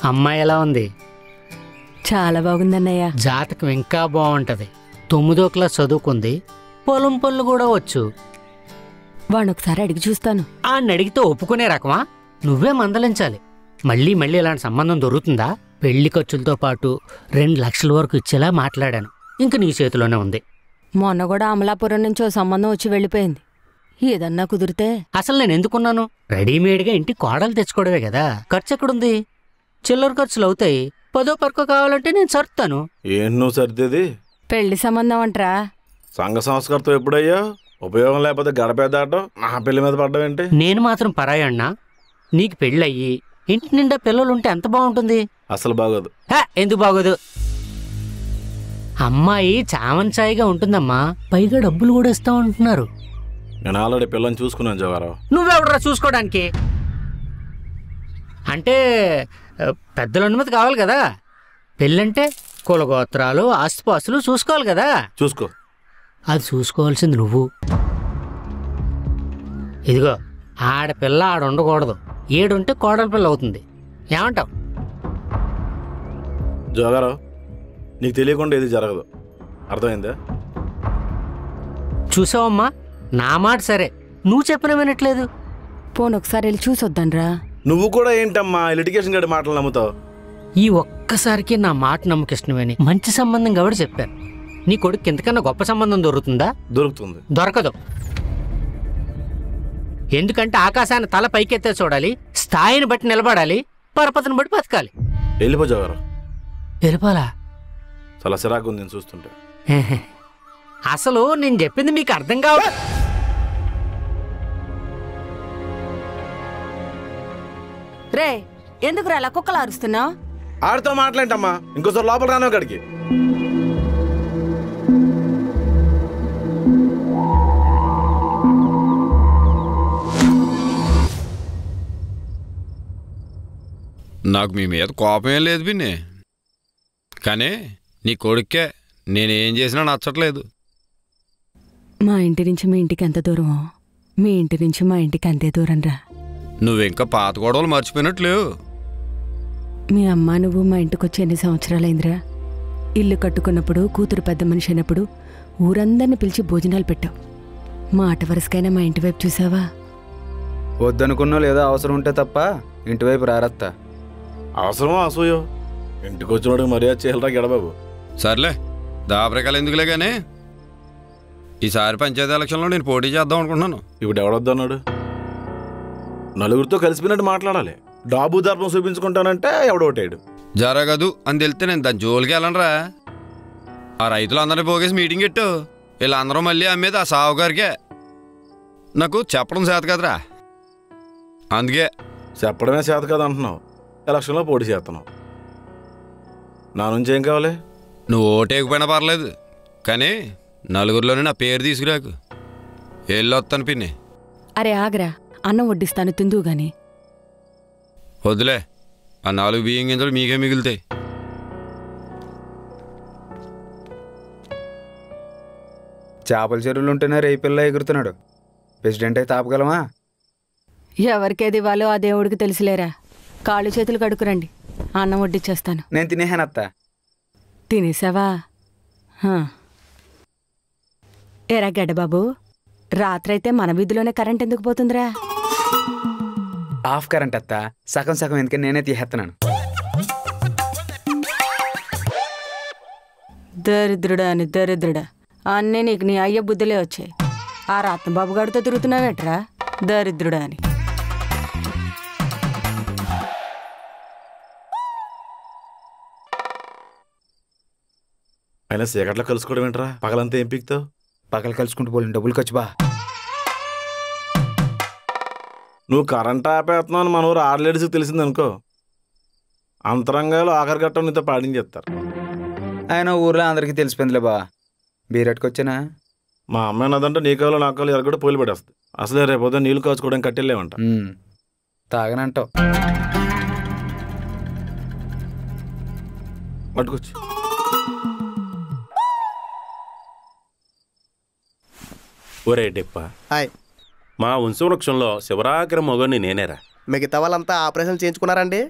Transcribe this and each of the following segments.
అమ్మాయి ఎలా ఉంది? చాలా బాగుందన్నయ్య. జాతకం ఇంకా బాగుంటది. 9వ క్లాస్ చదువుకుంది, పొలం పనులు కూడా వచ్చు. వాడిని ఒకసారి అడిగి చూస్తాను. ఆడిని అడిగితే ఒప్పుకునే రకమా? నువ్వే మందలించాలి. మళ్ళీ మళ్ళీ ఇలాంటి సంబంధం దొరుకుతుందా? పెళ్లి ఖర్చులతో పాటు 2 లక్షల వరకు ఇచ్చేలా మాట్లాడాను. ఇంక నీ చేతిలోనే ఉంది. మొన్న కూడా అమలాపురం నుంచి ఓ సంబంధం వచ్చి వెళ్ళిపోయింది. ఏదన్నా కుదిరితే. అసలు నేను ఎందుకున్నాను? రెడీమేడ్గా ఇంటి కోడలు తెచ్చుకోవడమే కదా. ఖర్చు ఎక్కడుంది? చిల్లర ఖర్చులు అవుతాయి. 10వ పరకో కావాలంటే నేను సర్దుతాను. ఏంటి నువ్వు సర్దేది? పెళ్లి సంబంధం అంటరా? సంఘ సంస్కారంతో ఎప్పుడయ్యా? ఉపయోగం లేకపోతే గడపే దాటం, నా పెళ్లి మీద పడ్డం ఏంటి? నేను మాత్రం పరాయన్నా? నీకు పెళ్ళయ్యి ఇంటి నిండా పిల్లలుంటే ఎంత బాగుంటుంది? అసలు బాగోదు. ఎందుకు బాగోదు? అమ్మాయి చామంచాయిగా ఉంటుందమ్మా, పైగా డబ్బులు కూడా ఇస్తా ఉంటున్నారు. నేను ఆల్రెడీ పిల్లని చూసుకున్నాను జవారావు. నువ్వెవడరా చూసుకోవడానికి? అంటే పెద్దల అనుమతి కావాలి కదా. పెళ్ళంటే కులగోత్రాలు, ఆస్తిపాస్తులు చూసుకోవాలి కదా. చూసుకో. అది చూసుకోవాల్సింది నువ్వు. ఇదిగో, ఆడపిల్ల ఆడుండకూడదు. ఏడుంటే కోడల పిల్ల అవుతుంది. ఏమంటావు? జోగారావు, నీకు తెలియకుండా ఏది జరగదు, అర్థమైందా? చూసావమ్మా, నా మాట సరే, నువ్వు చెప్పిన వినట్లేదు. పోను ఒకసారి వెళ్ళి చూసొద్దాన్రా. నువ్వు కూడా ఏంటమ్మా లిటిగేషన్ గడి మాటలు నమ్ముతావు? ఈ ఒక్కసారికి నా మాట నమ్మకిష్టమని మంచి సంబంధం కాబట్టి చెప్పాను. నీ కొడుకు ఇంతకన్నా గొప్ప సంబంధం దొరుకుతుందా? దొరుకుతుంది. దొరకదు. ఎందుకంటే ఆకాశాన్ని తల పైకెత్తే చూడాలి, స్థాయిని బట్టి నిలబడాలి, పరపతిని బట్టి బతకాలి. వెళ్ళిపో జోగారావు. వెళ్ళిపోలా? చాలా సిరాకు ఉంది నేను చూస్తుంటే. అసలు నేను చెప్పింది మీకు అర్థం కావు. రే, ఎందుకు అలా కుక్కలు అరుస్తున్నావు? ఆడితో మాట్లాడమ్మా, ఇంకోసారి లోపల రాను అక్కడికి. నాకు మీ మీద కోపం ఏం లేదు పిన్ని, కానీ నీ కొడుక్కే నేనేం చేసినా నచ్చట్లేదు. మా ఇంటి నుంచి మీ ఇంటికి ఎంత దూరమో, మీ ఇంటి నుంచి మా ఇంటికి అంతే దూరం రా. నువ్వింకా పాత గొడవలు మర్చిపోయినట్లేవు. మీ అమ్మ నువ్వు మా ఇంటికి వచ్చి ఎన్ని సంవత్సరాలైందిరా? ఇల్లు కట్టుకున్నప్పుడు, కూతురు పెద్ద మనిషి అయినప్పుడు ఊరందరిని పిలిచి భోజనాలు పెట్టావు. మాట వరుసకైనా మా ఇంటి వైపు చూసావా? వద్దనుకున్నా లేదా అవసరం ఉంటే తప్ప ఇంటివైపు రారత్తా. అవసరమో అసూయో ఇంటికి వచ్చినోడికి మర్యాద చేయాలరా గడబాబు. సర్లే, దాపరికాలు ఎందుకులే కానీ ఈసారి పంచాయతీ ఎలక్షన్లో నేను పోటీ చేద్దాం అనుకుంటున్నాను. ఇప్పుడు ఎవడొద్దన్నాడు? నలుగురితో కలిసిపోయినట్టు మాట్లాడాలి. డాబు దర్పం చూపించుకుంటానంటే ఎవడోటాడు. జరగదు అని తెలితే నేను దాని జోలికి వెళ్ళనరా. ఆ రైతులందరినీ పోగేసి మీటింగ్ పెట్టు. వీళ్ళందరూ మళ్ళీ అమ్మేది ఆ సావుగారికే. నాకు చెప్పడం చేత కదరా, అందుకే. చెప్పడమే చేత కదా అంటున్నావు, ఎలక్షన్లో పోటీ చేస్తున్నావు. నా నుంచి ఏం కావాలి? నువ్వు ఓటేకపోయినా పర్లేదు, కానీ నలుగురిలోనే నా పేరు తీసుకురాకు. వెళ్ళొస్తాను పిన్ని. అరే ఆగరా, అన్నం వడ్డిస్తాను తిందువు గాని. వద్దులే, ఆ 4 బియ్యం గింజలు మీకే మిగులుతాయి. చేపల చెరువులు ఉంటేనే రేపిల్ల ఎగురుతున్నాడు. ప్రెసిడెంట్ అయితే ఆపగలమా? ఎవరికేది ఇవ్వాలో ఆ దేవుడికి తెలుసులేరా. కాళ్ళు చేతులు కడుకురండి, అన్నం వడ్డిచ్చేస్తాను. నేను తినేహానత్తా. తినేసావా? ఏరా గడ్డబాబు, రాత్రైతే మన వీధిలోనే కరెంట్ ఎందుకు పోతుందిరా? ఆఫ్ కరెంట్ అత్తా, సగం సగం ఎందుకని నేనే తీసేస్తున్నాను. దరిద్రుడా అని దరిద్రుడా, అన్నీ నీకు నీ అయ్య బుద్ధులే వచ్చాయి. ఆ రత్నబాబు గారితో తిరుగుతున్నావేట్రా దరిద్రుడా అని. అయినా చీకట్లో కలుసుకోవడం ఏంట్రా? పగలంతా ఏం పీకుతావు? పగలు కలుసుకుంటూ పోలేని డబ్బులు ఖర్చు బా. నువ్వు కరెంట్ ఆపేస్తున్నావు అని మన ఊరు 6 లేడీస్కి తెలిసిందనుకో, అంతరంగాలు ఆఖరి ఘట్టం నీతో పాడించేస్తారు. ఆయన ఊర్లో అందరికీ తెలిసిపోయిందిలే బా. బీరెట్టుకొచ్చానా? మా అమ్మాయి నాదంటే నీ కాలు నా కాలు ఎరగొట్టి పోలి పెట్టేస్తుంది. అసలే రేపు నీళ్ళు కాచుకోవడానికి కట్టెళ్ళేమంట. తాగనంటావు. పట్టుకొచ్చి ఒరే డెప్ప, మా వంశవృక్షంలో శివరాగ్ర మొగని నేనేరా. మిగతా వాళ్ళంతా ఆపరేషన్ చేయించుకున్నారండి?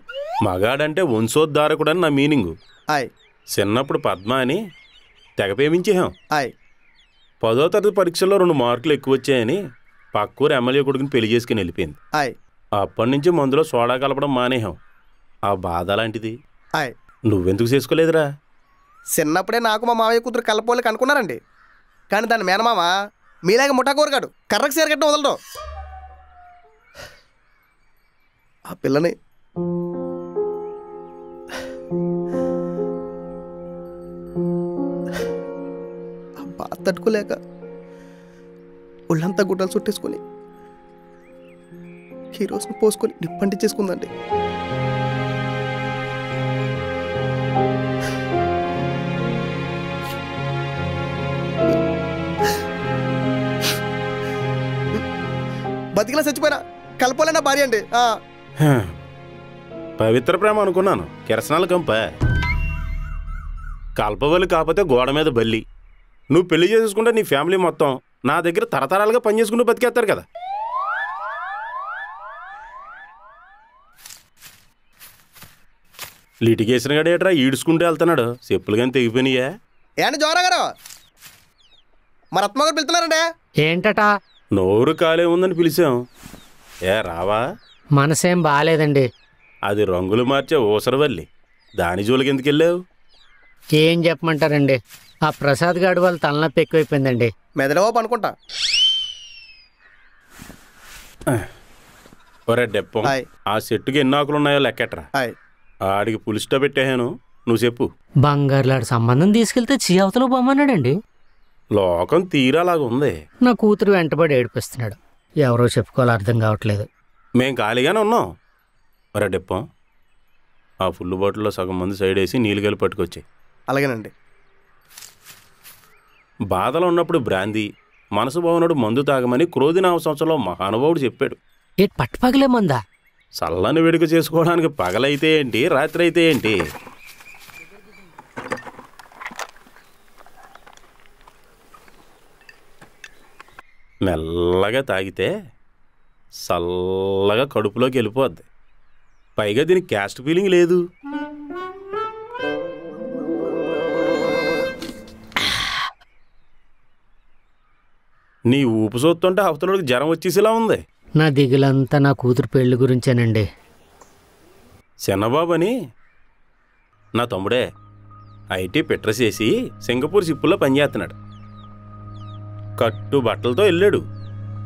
మగాడంటే వంశోద్ధారకుడని నా మీనింగు. ఆయ్. చిన్నప్పుడు పద్మ అని తెగ ప్రేమించేహాం. ఆయ్. 10వ తరగతి పరీక్షల్లో 2 మార్కులు ఎక్కువ వచ్చాయని పక్కూరు ఎమ్మెల్యే కొడుకుని పెళ్లి చేసుకుని వెళ్ళిపోయింది. ఆయ్. అప్పటి నుంచి మందులో సోడా కలపడం మానేహాం. ఆ బాధ లాంటిది. ఆయ్. నువ్వెందుకు చేసుకోలేదురా? చిన్నప్పుడే నాకు మా మావయ్య కూతురు కలపోలికి అనుకున్నారండి. కానీ దాని మేనమామ మీలాగే ముఠా కోరగాడు, కర్రకు సేరగట్ట వదలడం. ఆ పిల్లని బాధ తట్టుకోలేక ఒళ్ళంతా గుడ్డలు చుట్టేసుకొని హీరోస్ని పోసుకొని నిప్పంటించేసుకుందండి. బతికిలా చచ్చిపోయినా కలపోలేనా భార్య అండి. పవిత్ర ప్రేమ అనుకున్నాను, కిరసనాల కంప. కల్పవల్లి కాకపోతే గోడ మీద బల్లి. నువ్వు పెళ్లి చేసుకుంటే నీ ఫ్యామిలీ మొత్తం నా దగ్గర తరతరాలుగా పనిచేసుకుంటూ బతికేస్తారు కదా. లిటిగేషన్ గడేట్రా ఈడ్చుకుంటూ వెళ్తున్నాడు. చెప్పులు కానీ తెగిపోయినాయా? ఏంటి జోరా గారు, మా రత్మ గారు పిలుతున్నారండి. ఏంటట? నోరు కాలే ఉందని పిలిచాం. ఏ రావా? మనసేం బాగాలేదండి. అది రంగులు మార్చే ఊసరవల్లి, దాని జోలికి ఎందుకు వెళ్ళావు? ఏం చెప్పమంటారండి, ఆ ప్రసాద్ గాడి వాళ్ళ తలనొప్పి ఎక్కువైపోయిందండి. మెదడవో అనుకుంటా. ఒరే డెప్పం, ఆ చెట్టుకి ఎన్ని ఆకులు ఉన్నాయో లెక్కట్రా. ఆడికి పులిస్టా పెట్టాను, నువ్వు చెప్పు. బంగారులాడు సంబంధం తీసుకెళ్తే చీవతలో బొమ్మన్నాడండి. లోకం తీరాలాగా ఉంది. నా కూతురు వెంటబడి ఏడిపిస్తున్నాడు. ఎవరో చెప్పుకోవాలో అర్థం కావట్లేదు. మేం ఖాళీగానే ఉన్నాం. ఒరే డెప్పం, ఆ ఫుల్ బాటిల్లో సగం మంది సైడ్ వేసి నీళ్ళు కలిపి పట్టుకొచ్చాయి. అలాగేనండి. బాధలో ఉన్నప్పుడు బ్రాందీ, మనసు బాగున్నాడు మందు తాగమని క్రోధినామ సంవత్సరంలో మహానుభావుడు చెప్పాడు. ఏటి పట్టుపగలే మందా? చల్లని వేడుక చేసుకోవడానికి పగలైతే ఏంటి, రాత్రి అయితే ఏంటి? మెల్లగా తాగితే చల్లగా కడుపులోకి వెళ్ళిపోద్ది. పైగా దీనికి క్యాస్ట్ ఫీలింగ్ లేదు. నీ ఊపు చూస్తుంటే అవతలకి జ్వరం వచ్చేసేలా ఉంది. నా దిగులంతా నా కూతురు పెళ్లి గురించేనండి. చిన్నబాబు అని నా తమ్ముడే ఐటీ పెట్రస్ చేసి సింగపూర్ షిప్పుల్లో పనిచేస్తున్నాడు. కట్టు బట్టలతో వెళ్ళాడు.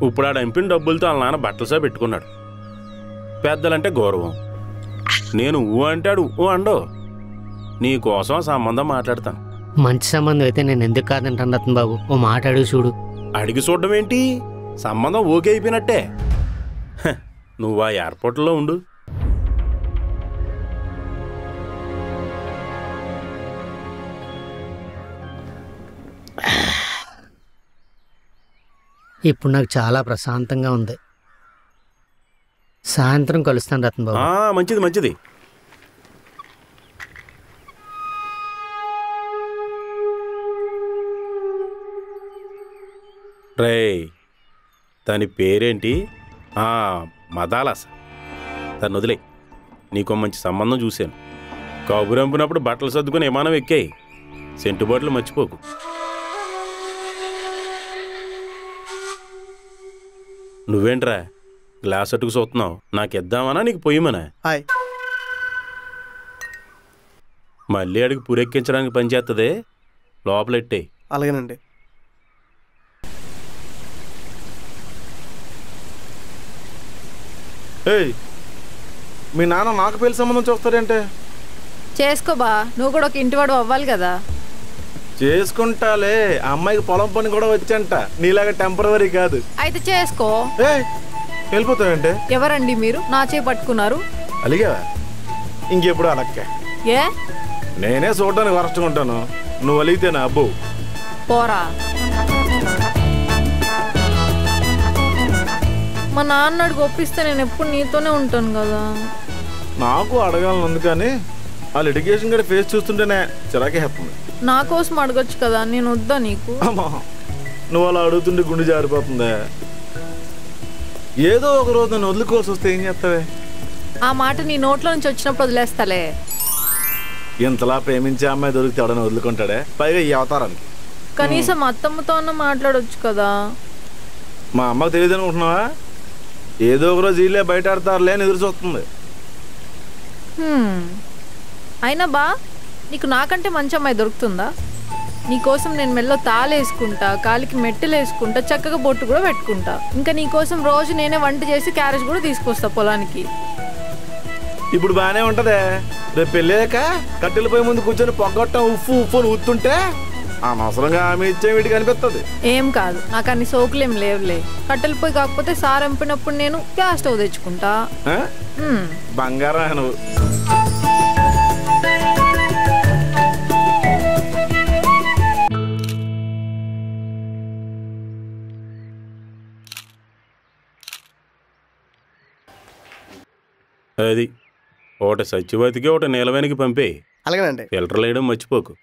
ఇప్పుడు ఆడ ఎంపిన డబ్బులతో వాళ్ళ నాన్న బట్టల షాప్ పెట్టుకున్నాడు. పెద్దలంటే గౌరవం. నేను ఊ అంటాడు ఊ అండో. నీకోసం సంబంధం మాట్లాడతాను. మంచి సంబంధం అయితే నేను ఎందుకు కాదంటాను రతన్ బాబు? ఓ మాట అడుగు చూడు. అడిగి చూడడం ఏంటి? సంబంధం ఓకే అయిపోయినట్టే. నువ్వు ఆ ఎయిర్పోర్ట్లో ఉండు. ఇప్పుడు నాకు చాలా ప్రశాంతంగా ఉంది. సాయంత్రం కలుస్తాను రతన్ బాబు. మంచిది మంచిది. రే, దాని పేరేంటి? మదాలాస. తను వదిలే. నీకో మంచి సంబంధం చూశాను. కబురంపినప్పుడు బట్టలు సర్దుకుని విమానం ఎక్కాయి. సెంటు బాటిల్ మర్చిపోకు. నువ్వేంట్రా గ్లాస్ అట్టుకు చూస్తున్నావు? నాకిద్దామనా నీకు పొయ్యమనా? మళ్ళీ అడిగి పూరెక్కించడానికి పనిచేస్తుంది. లోపలెట్టే. అలాగేనండి. ఏయ్, మీ నాన్న నాకు పెళ్లి సంబంధం చూస్తాడంటే? చేసుకోబా, నువ్వు కూడా ఒక ఇంటివాడు అవ్వాలి కదా. చేసుకుంటాలే, ఆ అమ్మాయికి పొలం పని కూడా వచ్చంట, నీలాగా టెంపరవరీ కాదు. అయితే చేసుకో. వెళ్ళిపోతావంటే? ఎవరండి మీరు? నా చేయి పట్టుకున్నారు. అలిగావా? ఇంకెప్పుడు అలక్కే. ఏ నేనే చూడడానికి వరస్ట్గా ఉంటాను, నువ్వు అలిగితేనా? అబ్బో పోరా. మా నాన్న అడుగు ఒప్పిస్తే నేను ఎప్పుడు నీతోనే ఉంటాను కదా. నాకు అడగాలని ఉంది, కానీ ఆ లిటిగేషన్ గడి ఫేస్ చూస్తుంటేనే చిరాకే హెప్తుంది. నా కోసం అడగొచ్చు కదా, నేను వద్దా నీకు? అమ్మా, నువ్వు అలా అడుగుతుంటే గుండె జారిపోతుందే. ఏదో ఒక రోజు నన్ను వదులుకోవాల్సి వస్తే ఏం చేస్తావే? ఆ మాట నీ నోట్లో నుంచి వచ్చినప్పుడు వదిలేస్తాలే. ఇంతలా ప్రేమించే అమ్మాయి దొరికితే ఎవడని వదులుకుంటాడే, పైగా ఈ అవతారానికి. కనీసం అత్తమ్మతో అన్న మాట్లాడొచ్చు కదా. మా అమ్మకు తెలియదు అనుకుంటున్నావా? ఏదో ఒక రోజు వీళ్ళే బయట ఆడతారులే అని ఎదురు చూస్తుంది. అయినా బా, నీకు నాకంటే మంచి అమ్మాయి దొరుకుతుందా? నీకోసం నేను మెల్లో తాళేసుకుంటా, కాలికి మెట్టెలు వేసుకుంటా, చక్కగా బొట్టు కూడా పెట్టుకుంటా. ఇంకా నీకోసం రోజు నేనే వంట చేసి క్యారేజ్ కూడా తీసుకొస్తా పొలానికి. ఇప్పుడు బాగానే ఉంటదే. రేపు పెళ్ళాక కట్టెలు పోయి ముందు కూర్చొని పొగొట్టం ఉప్పు ఉప్పు అని ఊతుంటే అనవసరంగా ఆమె ఇచ్చే వీటికి అనిపిస్తుంది. ఏం కాదు, నాకు అన్ని సోకులేం లేవులే. కట్టెలు పోయి కాకపోతే సార్ ఎంపినప్పుడు నేను గ్యాస్ స్టవ్ తెచ్చుకుంటా. బంగారం నువ్వు. అది ఒకటి సత్యవతికి ఒకటి నీలవేనికి పంపే. అలాగేనండి. ఫిల్టర్లు వేయడం మర్చిపోకు.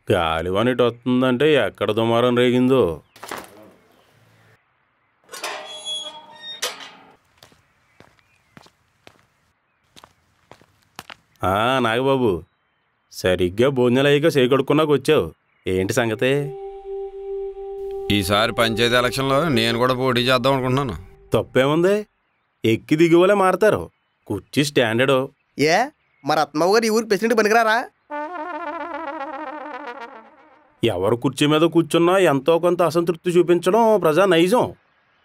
గాలివానిటి వస్తుందంటే ఎక్కడ దుమారం రేగిందో. నాగబాబు, సరిగ్గా భోజనాలు అయ్యాక చేకడుకున్నాక వచ్చావు. ఏంటి సంగతే? ఈసారి పంచాయతీ ఎలక్షన్లో నేను కూడా పోటీ చేద్దాం అనుకుంటున్నాను. తప్పేముంది? ఎక్కి దిగువలే మారతారు. కుర్చీ స్టాండర్డు. ఏ మరి రత్నబాబు గారు ఈ ఊరికి ప్రెసిడెంట్ పనికిరారా? ఎవరు కుర్చీ మీద కూర్చున్నా ఎంతో కొంత అసంతృప్తి చూపించడం ప్రజా నైజం.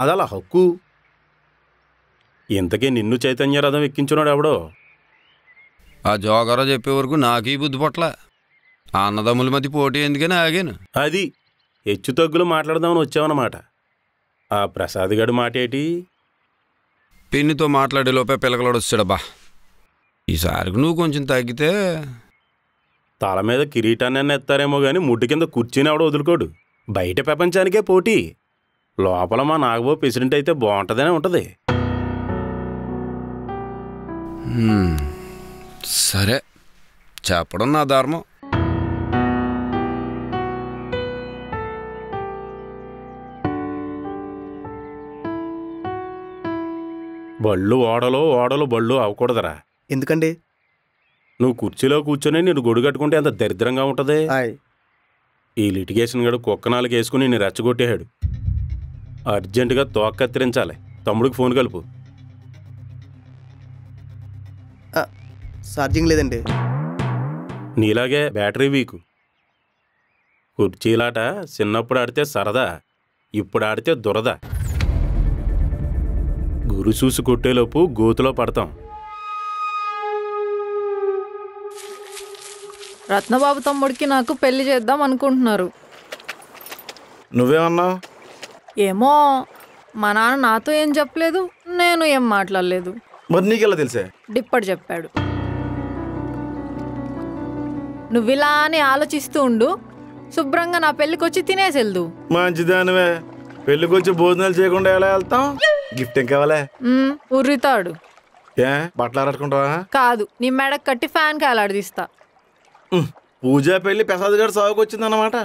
అదలా హక్కు. ఇంతకీ నిన్ను చైతన్య రథం ఎక్కించున్నాడు ఎవడో? ఆ జోగరా చెప్పే వరకు నాకు ఈ బుద్ధి పట్ల. ఆ అన్నదమ్ముల మధ్య పోటీ ఎందుకని ఆగాను. అది హెచ్చు తగ్గులు మాట్లాడదామని వచ్చావన్నమాట. ఆ ప్రసాద్ గడి మాట ఏంటి? పిన్నితో మాట్లాడే లోపే పిల్లకలాడు వచ్చాడబ్బా. ఈసారికి నువ్వు కొంచెం తగ్గితే. తల మీద కిరీటాన్ని ఎత్తారేమో కానీ ముడ్డు కింద కూర్చుని ఆవిడ వదులుకోడు. బయట ప్రపంచానికే పోటీ. లోపల మా నాగబాబు ప్రెసిడెంట్ అయితే బాగుంటుందనే ఉంటుంది. సరే, చెప్పడం నా ధర్మం. బళ్ళు ఓడలు, ఓడలు బళ్ళు అవ్వకూడదరా. ఎందుకండి? నువ్వు కుర్చీలో కూర్చొని నేను గొడుగు కట్టుకుంటే ఎంత దరిద్రంగా ఉంటుంది. ఈ లిటిగేషన్ గడు కుక్క నాలుగు వేసుకుని నేను రెచ్చగొట్టేశాడు. అర్జెంటుగా తోక కత్తిరించాలి. తమ్ముడికి ఫోన్ కలుపు. ఛార్జింగ్ లేదండి. నీలాగే బ్యాటరీ వీకు. కుర్చీలాట చిన్నప్పుడు ఆడితే సరదా, ఇప్పుడు ఆడితే దురద. గురు చూసి కొట్టేలోపు గోతులో పడతాం. రత్నబాబు తమ్ముడికి నాకు పెళ్లి చేద్దాం అనుకుంటున్నారు. నువ్వేమన్నావు? ఏమో, మా నాన్న నాతో ఏం చెప్పలేదు, నేను ఏం మాట్లాడలేదు. మరి నీకెలా తెలిసే? డిప్పటి చెప్పాడు. నువ్వు ఇలా అని ఆలోచిస్తూ ఉండు, శుభ్రంగా నా పెళ్ళికి వచ్చి తినేసి వెళ్దు. మంచిదానివే. పెళ్ళికి వచ్చి భోజనాలు చేయకుండా ఎలా వెళ్తాం? గిఫ్ట్ ఏం కావాలే? ఉర్రితాడు. ఏ బట్టలు ఆడుకుంటావా? కాదు, నీ మెడకు కట్టి ఫ్యాన్ కాలాడదీస్తా. పూజా పెళ్లి ప్రసాద్ గారు సాగుకు వచ్చిందన్నమాట.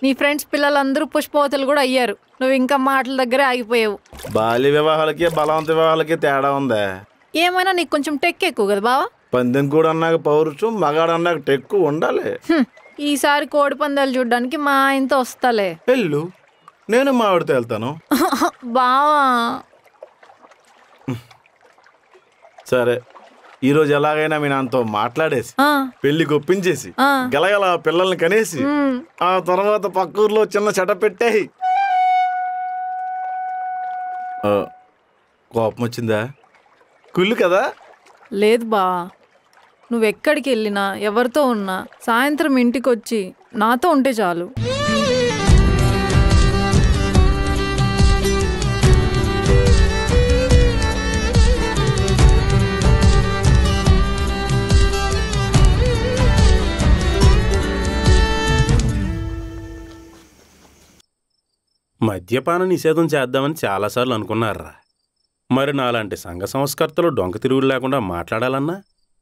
నీ ఫ్రెండ్స్ పిల్లలందరూ పుష్పవతులు కూడా అయ్యారు. నువ్వు ఇంకా మాటల దగ్గరే ఆగిపోయావు. బాల్య వివాహాలకి బలవంత వివాహాలకి తేడా ఉందా? ఏమైనా నీకు కొంచెం టెక్ ఎక్కువ కదా బావా. పందెం కూడా అన్నాక పౌరుషం, మగాడు అన్నాక టెక్కు ఉండాలి. ఈసారి కోడి పందాలు చూడ్డానికి మా ఆయనతో వస్తాలే. వెళ్ళు, నేను మా ఆవిడతో వెళ్తాను. బావా సరే, ఈరోజు ఎలాగైనా మీ నాన్నతో మాట్లాడేసి పెళ్లికి ఒప్పించేసి గలగల పిల్లల్ని కనేసి ఆ తర్వాత పక్క ఊర్లో చిన్న చెట పెట్టేయి. కోపం వచ్చిందా? కుళ్ళు కదా? లేదు బా, నువ్వెక్కడికి వెళ్ళినా ఎవరితో ఉన్నా సాయంత్రం ఇంటికి వచ్చి నాతో ఉంటే చాలు. మద్యపాన నిషేధం చేద్దామని చాలాసార్లు అనుకున్నారా. మరి నాలాంటి సంఘ సంస్కర్తలు డొంక తిరుగుడు లేకుండా మాట్లాడాలన్నా,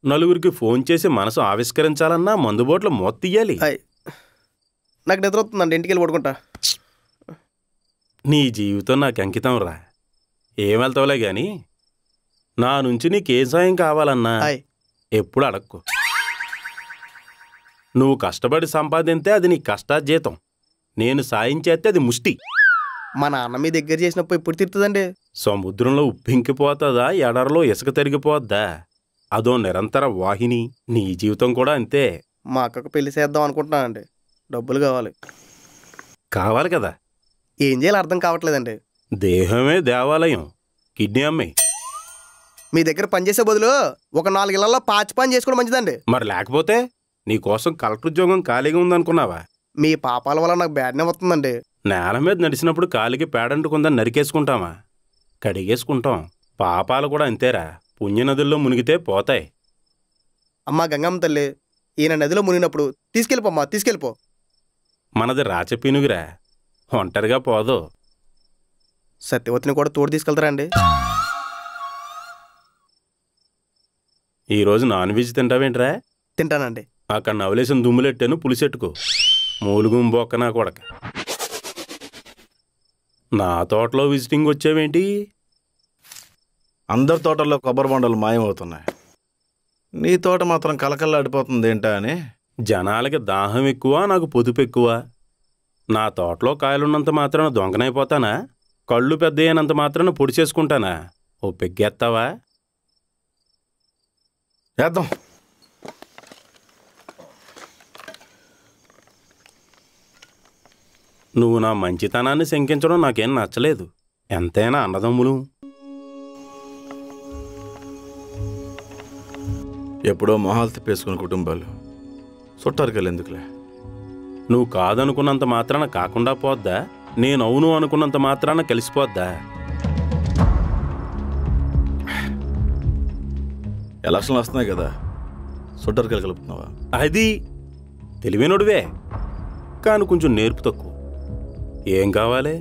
నలుగురికి ఫోన్ చేసి మనసు ఆవిష్కరించాలన్నా మందుబోట్ల మోత తీయాలి. నాకు నిద్ర వస్తుందండి, ఇంటికి వెళ్ళి పడుకుంటా. నీ జీవితం నాకు అంకితం రా. ఏం వెళ్తావులే గాని నా నుంచి నీకేం సాయం కావాలన్నా ఎప్పుడు అడక్కు. నువ్వు కష్టపడి సంపాదింతే అది నీ కష్టార్జితం. నేను సాయం చేస్తే అది ముష్టి. మా నాన్న మీ దగ్గర చేసినప్పుడు ఎప్పుడు తిరుగుతుందండి? సముద్రంలో ఉప్పింకిపోతుందా, ఎడరలో ఇసుక తరిగిపోద్దా? అదో నిరంతర వాహిని. నీ జీవితం కూడా అంతే. మా అక్కకు పెళ్లి చేద్దాం అనుకుంటున్నానండి. డబ్బులు కావాలి. కావాలి కదా. ఏం చేయాలి అర్థం కావట్లేదండి. దేహమే దేవాలయం. కిడ్నీ అమ్మాయి మీ దగ్గర పనిచేసే బదులు ఒక 4 ఇళ్లలో పాచి పని చేసుకోవడం మంచిదండి. మరి లేకపోతే నీకోసం కలెక్టర్ ఉద్యోగం ఖాళీగా ఉందనుకున్నావా? మీ పాపాల వల్ల నాకు బ్యాడ్నే వస్తుందండి. నేల మీద నడిచినప్పుడు కాలికి పేడంటుకుందని నరికేసుకుంటామా? కడిగేసుకుంటాం. పాపాలు కూడా అంతేరా. పుణ్యనదుల్లో మునిగితే పోతాయి. అమ్మా గంగమ్మ తల్లి, ఈయన నదిలో మునిగినప్పుడు తీసుకెళ్ళిపోమ్మా, తీసుకెళ్ళిపో. మనది రాచపీనుగురా, ఒంటరిగా పోదు. సత్యవతిని కూడా తోడు తీసుకెళ్తారా అండి? ఈరోజు నాన్ వెజ్ తింటావేంట్రా? తింటానండి. అక్కడ నవలేసిన దుమ్ములెట్టాను, పులిసెట్టుకో. మూలుగుం బొక్క నా కొడక. నా తోటలో విజిటింగ్ వచ్చావేంటి? అందరి తోటల్లో కొబ్బరి బొండలు మాయమవుతున్నాయి. నీ తోట మాత్రం కలకల్లాడిపోతుంది ఏంటా అని. జనాలకి దాహం ఎక్కువ, నాకు పొదుపు ఎక్కువ. నా తోటలో కాయలున్నంత మాత్రాన దొంగనైపోతానా? కళ్ళు పెద్ద అయినంత మాత్రాన పొడి చేసుకుంటానా? ఓ పెగ్గేస్తావా? వేద్దాం. నువ్వు నా మంచితనాన్ని శంకించడం నాకేం నచ్చలేదు. ఎంతైనా అన్నదమ్ములు. ఎప్పుడో మొహాలు తిప్పేసుకున్న కుటుంబాలు చుట్టారికెళ్ళి ఎందుకులే. నువ్వు కాదనుకున్నంత మాత్రాన కాకుండా పోద్దా? నేను అవును అనుకున్నంత మాత్రాన కలిసిపోద్దా? ఎలక్షన్లు వస్తున్నాయి కదా, చుట్టారికెళ్ళి కలుపుతున్నావా? అది తెలివైనడువే, కానీ కొంచెం నేర్పు తక్కువ. ఏం కావాలి?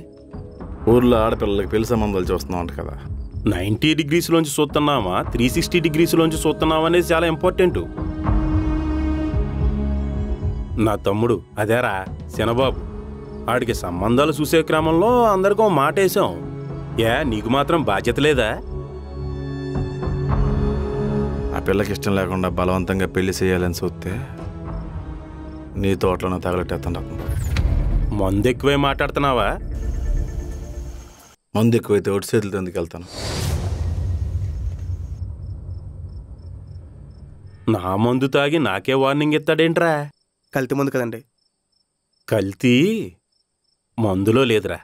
ఊర్లో ఆడపిల్లలకి పెళ్లి సంబంధాలు చూస్తున్నావు అంట కదా. 90 డిగ్రీస్లోంచి చూస్తున్నావా, 360 డిగ్రీస్లోంచి చూస్తున్నావా అనేది చాలా ఇంపార్టెంట్. నా తమ్ముడు అదేరా శనబాబు, ఆడికి సంబంధాలు చూసే క్రమంలో అందరికీ మాటేశాం. నీకు మాత్రం బాధ్యత లేదా? ఆ పిల్లకి ఇష్టం లేకుండా బలవంతంగా పెళ్లి చేయాలని చూస్తే నీ తోటలోనే తగలెట్టేస్తాను. మందు ఎక్కువే మాట్లాడుతున్నావా? మందు ఎక్కువైతే ఒడి చేతులతో ఎందుకు వెళ్తాను? నా మందు తాగి నాకే వార్నింగ్ ఇస్తాడేంట్రా? కల్తీ మందు కదండి. కల్తీ మందులో లేదురా.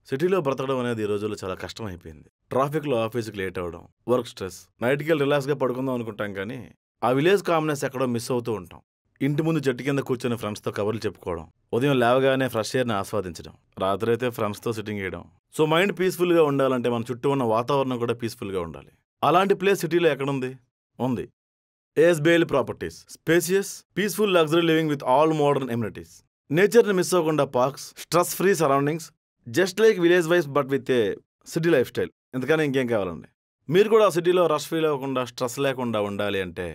సిటీలో బ్రతకడం అనేది ఈ రోజుల్లో చాలా కష్టం అయిపోయింది. ట్రాఫిక్లో ఆఫీస్కి లేట్ అవ్వడం, వర్క్ స్ట్రెస్. నైట్కి వెళ్ళి రిలాక్స్గా పడుకుందాం అనుకుంటాం, కానీ ఆ విలేజ్ కామ్నెస్ ఎక్కడో మిస్ అవుతూ ఉంటాం. ఇంటి ముందు చెట్టు కింద కూర్చొని ఫ్రెండ్స్తో కబుర్లు చెప్పుకోవడం, ఉదయం లేవగానే ఫ్రెష్ ఎయిర్ని ఆస్వాదించడం, రాత్రి అయితే ఫ్రెండ్స్తో సిట్టింగ్ చేయడం. సో మైండ్ పీస్ఫుల్గా ఉండాలంటే మన చుట్టూ ఉన్న వాతావరణం కూడా పీస్ఫుల్గా ఉండాలి. అలాంటి ప్లేస్ సిటీలో ఎక్కడుంది? ఉంది. ASBL properties. Spacious, peaceful luxury living with all modern amenities. నేచర్ని మిస్ అవ్వకుండా parks, stress free surroundings, just like village wife but with a city life style. ఎందుకని ఇంకేం కావాలండి? మీరు కూడా ఆ సిటీలో రష్ ఫీల్ అవ్వకుండా, స్ట్రెస్ లేకుండా ఉండాలి అంటే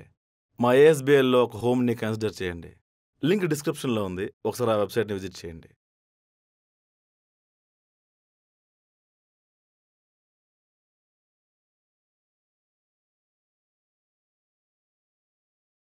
మా ఏఎస్బిఎల్లో ఒక హోమ్ని కన్సిడర్ చేయండి. లింక్ డిస్క్రిప్షన్లో ఉంది. ఒకసారి ఆ వెబ్సైట్ని విజిట్ చేయండి.